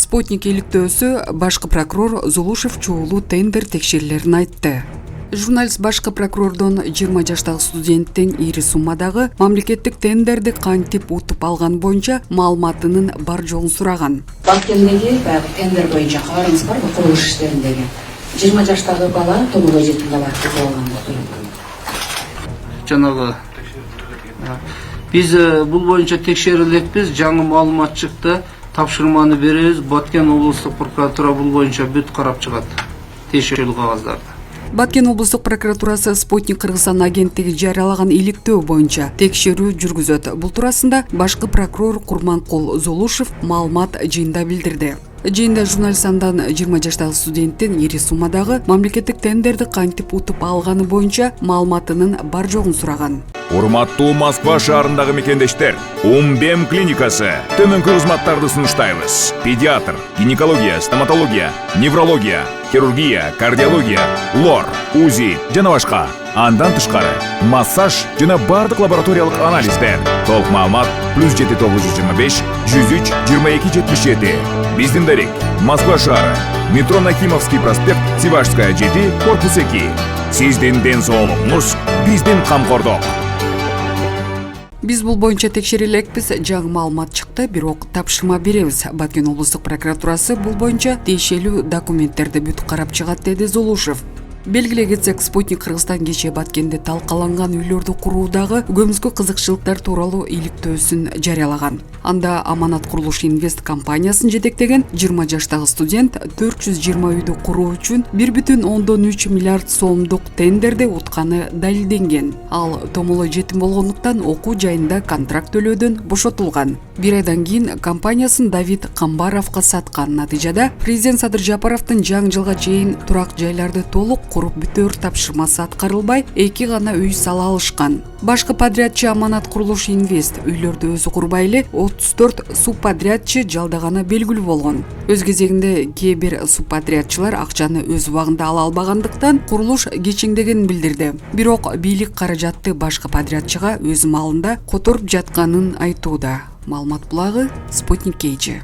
Спутник иликтөөсү башкы прокурор Зулушев чуулуу тендер текшерилерин айтты. Журналист башкы прокурордон 20 жаштагы студенттин ири суммадагы мамлекеттик тендерди кантип утуп алган боюнча маалыматынын бар жогун сураган. Баткендеги баягы тендер боюнча кабарыңыз барбы, курулуш иштериндеги? 20 жаштагы бала тонуга жетим бала утуп алган. Жанагы биз бул боюнча текшерилекпиз, жаңы маалымат чыкты. Тапшырманы беребиз, Баткен облустук прокуратура бул боюнча бүт карап чыгат. Текшерүү кагаздарды. Баткен облустук прокуратурасы Спутник Кыргызстан агенттиги жарыялаган иликтөө боюнча текшерүү жүргүзөт. Бул туурасында башкы прокурор Курманкул Зулушев маалымат жыйында билдирди. Жыйында журналистандан 20 жаштагы студенттин ири суммадагы мамлекеттик тендерди кантип утуп алганы боюнча маалыматынын бар жогун сураган. Урматтуу Москва шаарындагы мекендештер, Умбем клиникасы төмөнкү кызматтарды сунуштайбыз. Педиатр, гинекология, стоматология, неврология, хирургия, кардиология, лор, УЗИ жана башка. Андан тышкары массаж жана бардык лабораториялык анализдер. Толук маалымат +7 925 103 22 77. Биздин дарек Москва шаары, метро Нахимовский проспект, Сивашская 7, корпус 2. Сиздин ден соолугуңуз биздин камкордук. Биз бул боюнча текшерилекпиз, жаңы маалымат чыкты, бирок тапшырма беребиз. Баткен облустук прокуратурасы бул боюнча тиешелүү документтерди бүт карап чыгат, деди Зулушев. Белгилей кетсек, Спутник Кыргызстан кечээ Баткенде талкаланган үйлөрдү куруудагы көмүскө кызыкчылыктар тууралуу иликтөөсүн жарыялаган. Анда Аманат Курулуш Инвест компаниясын жетектеген 20 жаштагы студент 420 үйдү куруу үчүн 1,3 миллиард сомдук тендерди утканы далилденген. Ал томолой жетим болгондуктан окуу жайында контракт төлөөдөн бошотулган. Бир айдан кийин компаниясын Давид Камбаровго саткан. Натыйжада президент Садыр Жапаровдун жаңы жылга чейин турак жайларды толук куруп бүтөр тапшырмасы аткарылбай, 2 гана үй сала алышкан. Башкы подрядчы Аманат Курулуш Инвест үйлөрдү өзү курбай эле 34 субподрядчы жалдаганы белгилүү болгон. Өз кезегинде кээ бир субподрядчылар акчаны өз убагында ала албагандыктан курулуш кечиңдегенин билдирди. Бирок бийлик каражатты башкы подрядчыга өз малында которуп жатканын айтууда. Маалымат булагы Спутник KG.